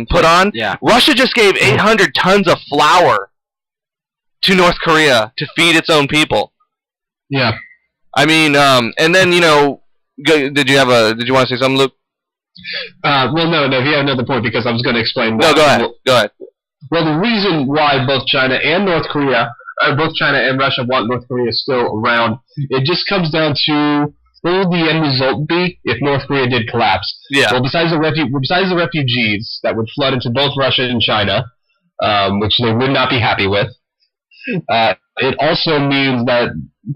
put on. Yeah. Russia just gave 800 tons of flour to North Korea to feed its own people. Yeah. I mean, and then did you want to say something, Luke? Well, no. If you have another point, because I was going to explain. No, go ahead. Well, the reason why both China and Russia want North Korea still around, it just comes down to what would the end result be if North Korea did collapse? Yeah. Well, besides the refugees that would flood into both Russia and China, which they would not be happy with, it also means that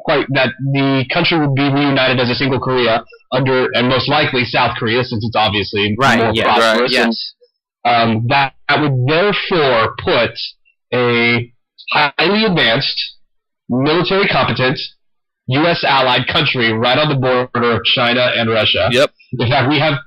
the country would be reunited as a single Korea under, and most likely South Korea, since it's obviously more prosperous. Yes. And, that would therefore put a highly advanced, military competent, U.S. allied country right on the border of China and Russia. Yep. In fact, we have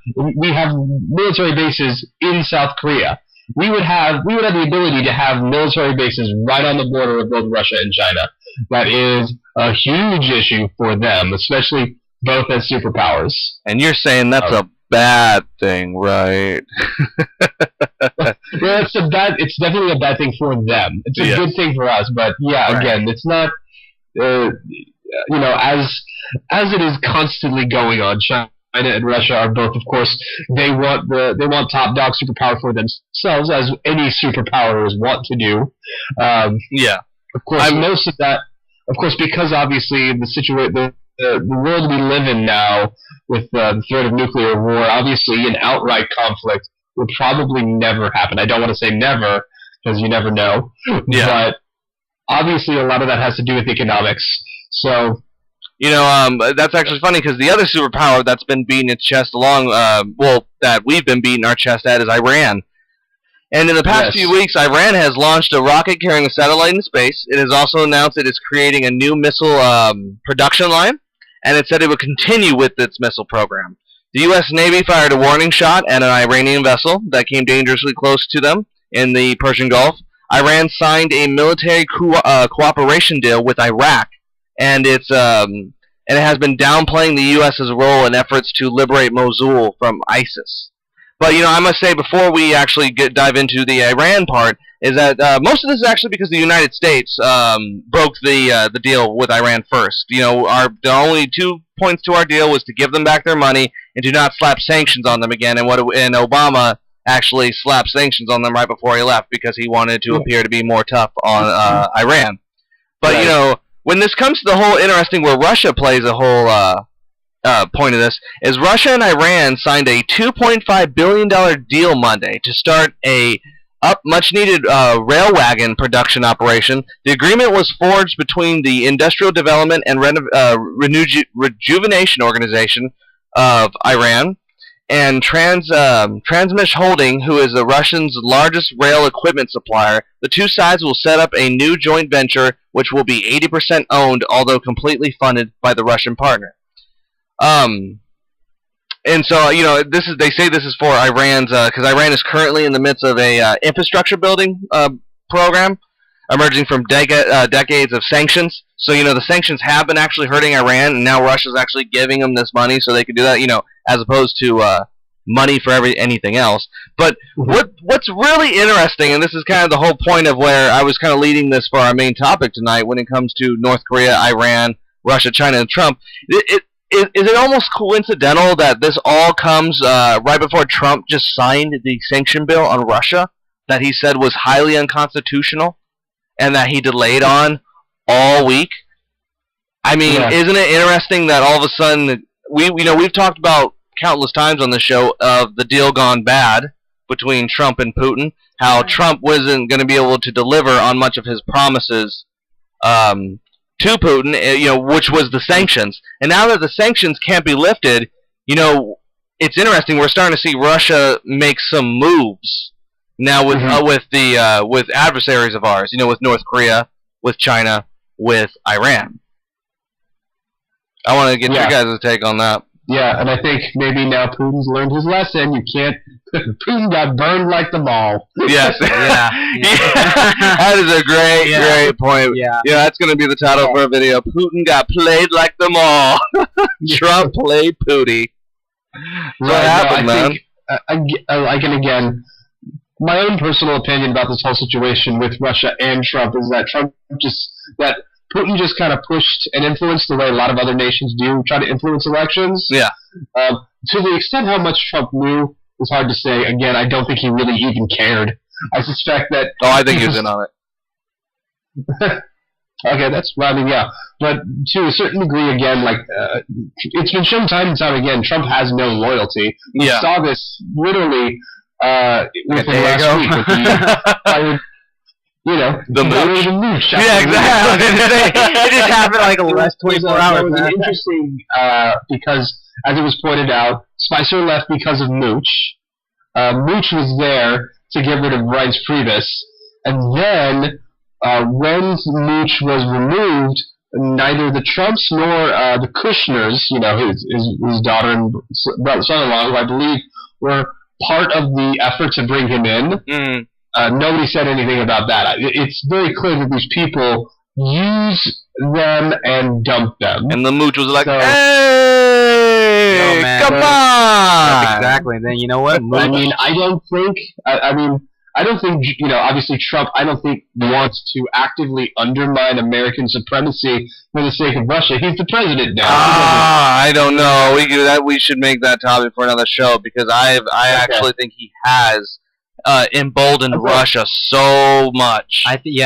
military bases in South Korea. We would have the ability to have military bases right on the border of both Russia and China. That is a huge issue for them, especially both as superpowers. And you're saying that's a bad thing, right? Well, it's definitely a bad thing for them. It's a good thing for us, but again, it's not. As it is constantly going on, China and Russia are both, of course, they want top dog superpower for themselves, as any superpowers want to do. Of course, most of that, because obviously the the world we live in now, with the threat of nuclear war, obviously an outright conflict would probably never happen. I don't want to say never, because you never know. Yeah. But obviously a lot of that has to do with economics. So, that's actually funny because the other superpower that's been beating its chest along, that we've been beating our chest at is Iran. And in the past few weeks, Iran has launched a rocket carrying a satellite into space. It has also announced it is creating a new missile production line, and it said it would continue with its missile program. The U.S. Navy fired a warning shot at an Iranian vessel that came dangerously close to them in the Persian Gulf. Iran signed a military cooperation deal with Iraq, and it has been downplaying the U.S.'s role in efforts to liberate Mosul from ISIS. But, I must say, before we actually dive into the Iran part, is that most of this is actually because the United States broke the deal with Iran first. The only 2 points to our deal was to give them back their money and do not slap sanctions on them again. And Obama actually slapped sanctions on them right before he left because he wanted to appear to be more tough on Iran. But, Right. When this comes to the whole interesting where Russia plays a whole point of this, is Russia and Iran signed a $2.5 billion deal Monday to start a much-needed rail wagon production operation. The agreement was forged between the Industrial Development and Rejuvenation Organization of Iran and Transmish Holding, who is the Russian's largest rail equipment supplier. The two sides will set up a new joint venture which will be 80% owned, although completely funded by the Russian partner. And so, they say this is for Iran's, because Iran is currently in the midst of a infrastructure building program, emerging from decades of sanctions. So, the sanctions have been actually hurting Iran, and now Russia's actually giving them this money so they can do that, as opposed to money for anything else. But what's really interesting, and this is kind of the whole point of where I was kind of leading this for our main topic tonight when it comes to North Korea, Iran, Russia, China, and Trump, Is it almost coincidental that this all comes right before Trump just signed the sanction bill on Russia that he said was highly unconstitutional and that he delayed on all week? I mean, Isn't it interesting that all of a sudden we've talked about countless times on the show of the deal gone bad between Trump and Putin, how Trump wasn't going to be able to deliver on much of his promises to Putin, which was the sanctions. And now that the sanctions can't be lifted, it's interesting. We're starting to see Russia make some moves now with with adversaries of ours. With North Korea, with China, with Iran. I want to get your guys' take on that. Yeah, and I think maybe now Putin's learned his lesson. You can't. Putin got burned like the mall. Yes. That is a great point. Yeah, that's going to be the title for a video. Putin got played like the mall. Trump played Pootie. What happened, man? Again, my own personal opinion about this whole situation with Russia and Trump is that Putin just kind of pushed and influenced the way a lot of other nations do, try to influence elections. Yeah. To the extent how much Trump knew is hard to say. Again, I don't think he really even cared. I suspect that... Oh, I think he was in on it. Okay, that's... Well, I mean, yeah. But to a certain degree, again, it's been shown time and time again, Trump has no loyalty. We saw this literally within last week with the... the mooch. Yeah, exactly. It just happened like the last 24 hours. It was interesting because, as it was pointed out, Spicer left because of Mooch. Mooch was there to get rid of Reince Priebus. And then, when Mooch was removed, neither the Trumps nor the Kushners, his daughter and son-in-law, who I believe were part of the effort to bring him in, nobody said anything about that. It's very clear that these people use them and dump them. And the Mooch was like, hey, come on! That's exactly. And then, you know what? I mean, I don't think, obviously Trump, I don't think wants to actively undermine American supremacy for the sake of Russia. He's the president now. I don't know. We should make that topic for another show because I actually think he has emboldened Russia so much. Let me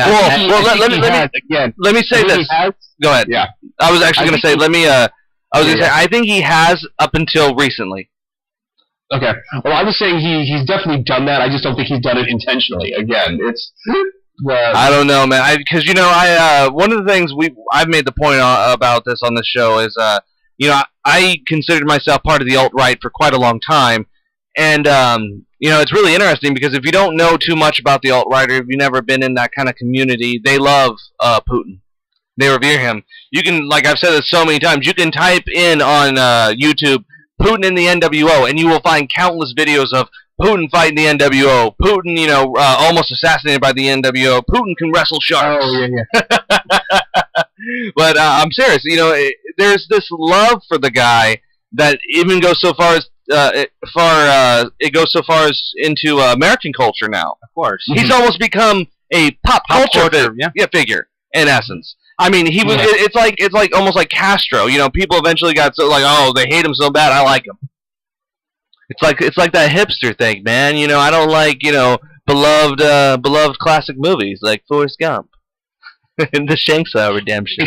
say this. Go ahead. Yeah. I was actually going to say, let me I was gonna say I think he has up until recently. Okay. Well, I was saying he's definitely done that. I just don't think he's done it intentionally. Again, it's. I don't know, man. Because one of the things I've made the point about this on the show is I considered myself part of the alt-right for quite a long time, and it's really interesting because if you don't know too much about the alt-right, or if you've never been in that kind of community, they love Putin. They revere him. You can, like I've said this so many times, you can type in on YouTube Putin in the NWO, and you will find countless videos of Putin fighting the NWO. Putin, almost assassinated by the NWO. Putin can wrestle sharks. Oh, yeah. But I'm serious. There's this love for the guy that even goes so far as it goes so far as into American culture now. Of course, he's almost become a pop culture figure in essence. I mean, he was. Yeah. It's like almost like Castro. People eventually got so like, oh, they hate him so bad. I like him. It's like that hipster thing, man. I don't like beloved classic movies like Forrest Gump and the Shanksville Redemption.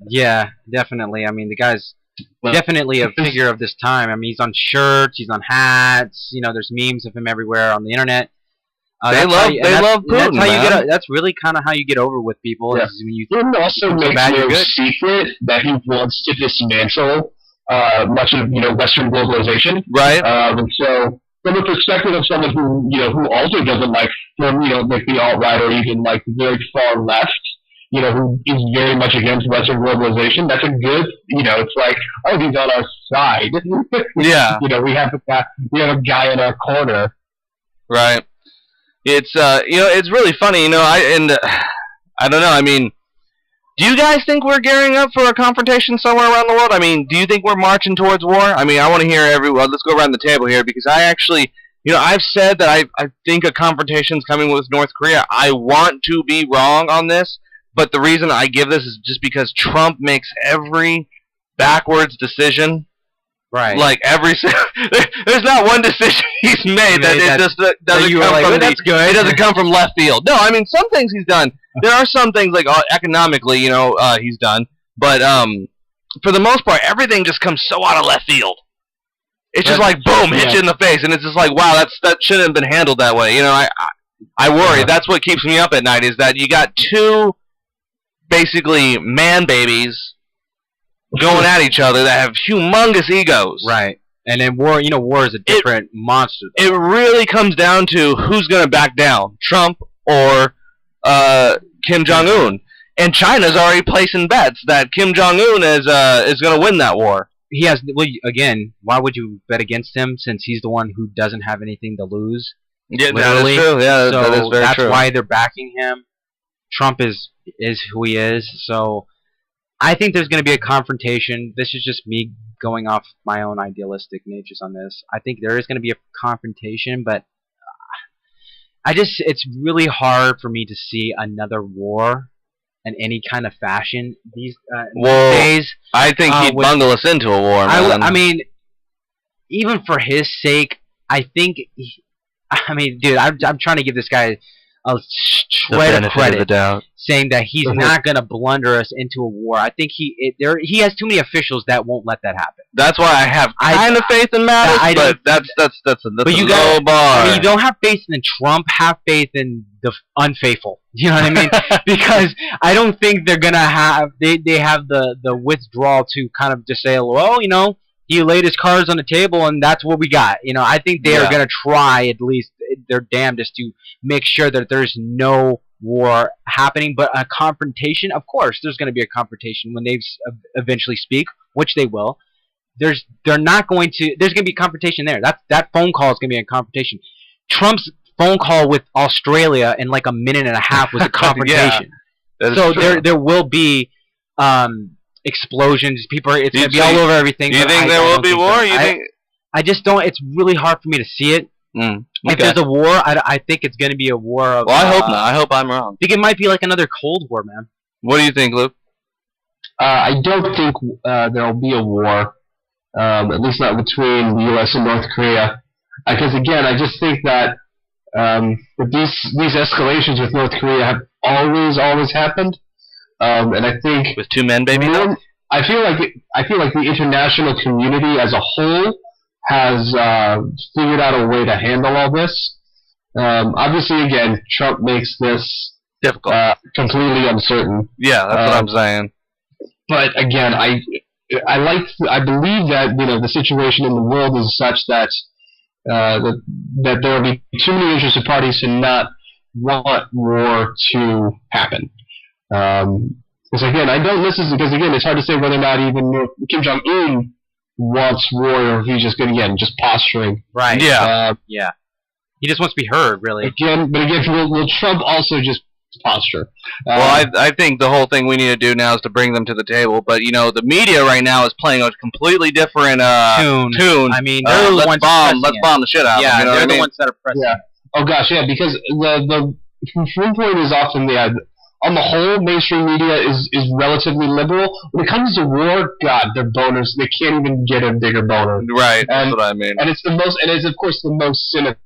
Yeah, definitely. I mean, the guy's definitely a figure of this time. I mean, he's on shirts, he's on hats. There's memes of him everywhere on the internet. They love Putin. That's how that's really kind of how you get over with people. Yeah. Is when you Putin also makes no secret that he wants to dismantle much of Western globalization. Right. And so, from the perspective of someone who also doesn't like like the alt-right or even like the very far left, who is very much against Western globalization, that's a good, it's like, oh, he's on our side. Yeah. We have a guy in our corner. Right. It's it's really funny, I don't know. I mean, do you guys think we're gearing up for a confrontation somewhere around the world? I mean, do you think we're marching towards war? I mean, I want to hear everyone. Let's go around the table here because I actually, I've said that I think a confrontation is coming with North Korea. I want to be wrong on this, but the reason I give this is just because Trump makes every backwards decision. Right. Like there's not one decision he's made that it just doesn't come from that's good. It doesn't come from left field. No, I mean some things he's done. There are some things like economically, he's done, but for the most part, everything just comes so out of left field. It's just like boom, hit you in the face, and it's just like wow, that shouldn't have been handled that way. I worry. That's what keeps me up at night is that you got two basically man babies going at each other that have humongous egos. Right. And then war is a different monster. It really comes down to who's going to back down, Trump or Kim Jong-un. And China's already placing bets that Kim Jong-un is going to win that war. He has. Well, again, why would you bet against him since he's the one who doesn't have anything to lose? Yeah, literally. That is true. Yeah, so that is very true. That's why they're backing him. Trump is who he is. So I think there's going to be a confrontation. This is just me going off my own idealistic natures on this. I think there is going to be a confrontation, but it's really hard for me to see another war in any kind of fashion these days. I think he'd bundle us into a war, man. I mean, even for his sake, I think. Dude, I'm trying to give this guy a shred of credit, saying that he's not going to blunder us into a war. I think he has too many officials that won't let that happen. That's why I have kind of faith in Mattis, but that's a low bar. I mean, you don't have faith in Trump. Have faith in the unfaithful. You know what I mean? Because I don't think they're gonna have they have the withdrawal to kind of just say, well, he laid his cards on the table and that's what we got. I think they are gonna try at least their damnedest to make sure that there's no war happening. But a confrontation, of course, there's gonna be a confrontation when they eventually speak, which they will. There's gonna be confrontation there. That phone call is gonna be a confrontation. Trump's phone call with Australia in like a minute and a half was a confrontation. So there will be explosions. It's gonna be all over everything. You think there will be war? I just don't. It's really hard for me to see it. Okay. If there's a war, I think it's gonna be a war of. Well, I hope not. I hope I'm wrong. I think it might be like another Cold War, man. What do you think, Luke? I don't think there'll be a war. At least not between the U.S. and North Korea, because again, I just think that these escalations with North Korea have always happened, and I think with two men, baby. I feel like the international community as a whole has figured out a way to handle all this. Obviously, again, Trump makes this difficult, completely uncertain. Yeah, that's what I'm saying. But again, I believe that the situation in the world is such that that there will be too many interested parties to not want war to happen. Because again, because again, it's hard to say whether or not even Kim Jong-un wants war, or if he's just just posturing. Right. Yeah. Yeah. He just wants to be heard, really. But again, will Trump also just posture? Well, I think the whole thing we need to do now is to bring them to the table. But the media right now is playing a completely different tune. I mean, they're the ones let's bomb the shit out of them. Yeah, they're the ones that are pressing. Yeah. Oh gosh, yeah. Because the point is often on the whole, mainstream media is relatively liberal. When it comes to war, God, they're boners. They can't even get a bigger boner. Right. That's what I mean. And it's of course the most cynical.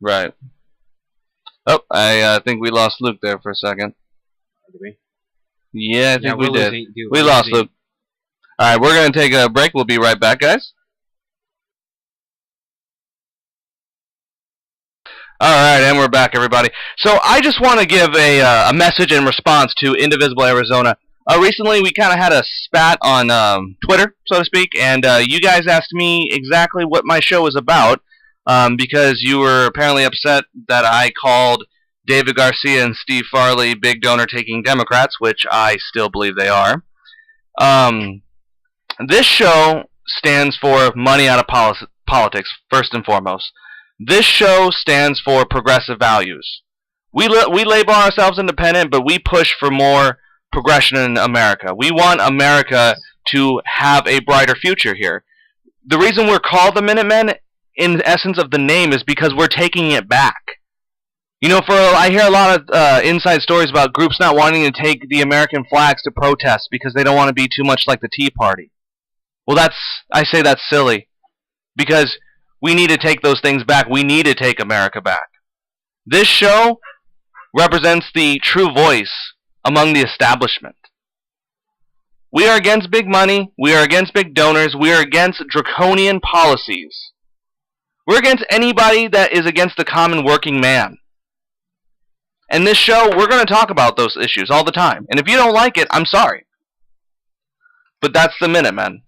Right. Oh, I think we lost Luke there for a second. Did we? Yeah, I think we did. We lost Luke. All right, we're going to take a break. We'll be right back, guys. All right, and we're back, everybody. So I just want to give a message in response to Indivisible Arizona. Recently, we kind of had a spat on Twitter, so to speak, and you guys asked me exactly what my show was about. Because you were apparently upset that I called David Garcia and Steve Farley big donor-taking Democrats, which I still believe they are. This show stands for money out of politics, first and foremost. This show stands for progressive values. We label ourselves independent, but we push for more progression in America. We want America to have a brighter future here. The reason we're called the Minutemen, in the essence of the name, is because we're taking it back. I hear a lot of inside stories about groups not wanting to take the American flags to protest because they don't want to be too much like the Tea Party. Well, I say that's silly, because we need to take those things back. We need to take America back. This show represents the true voice among the establishment. We are against big money. We are against big donors. We are against draconian policies. We're against anybody that is against the common working man. And this show, we're going to talk about those issues all the time. And if you don't like it, I'm sorry. But that's the Minutemen.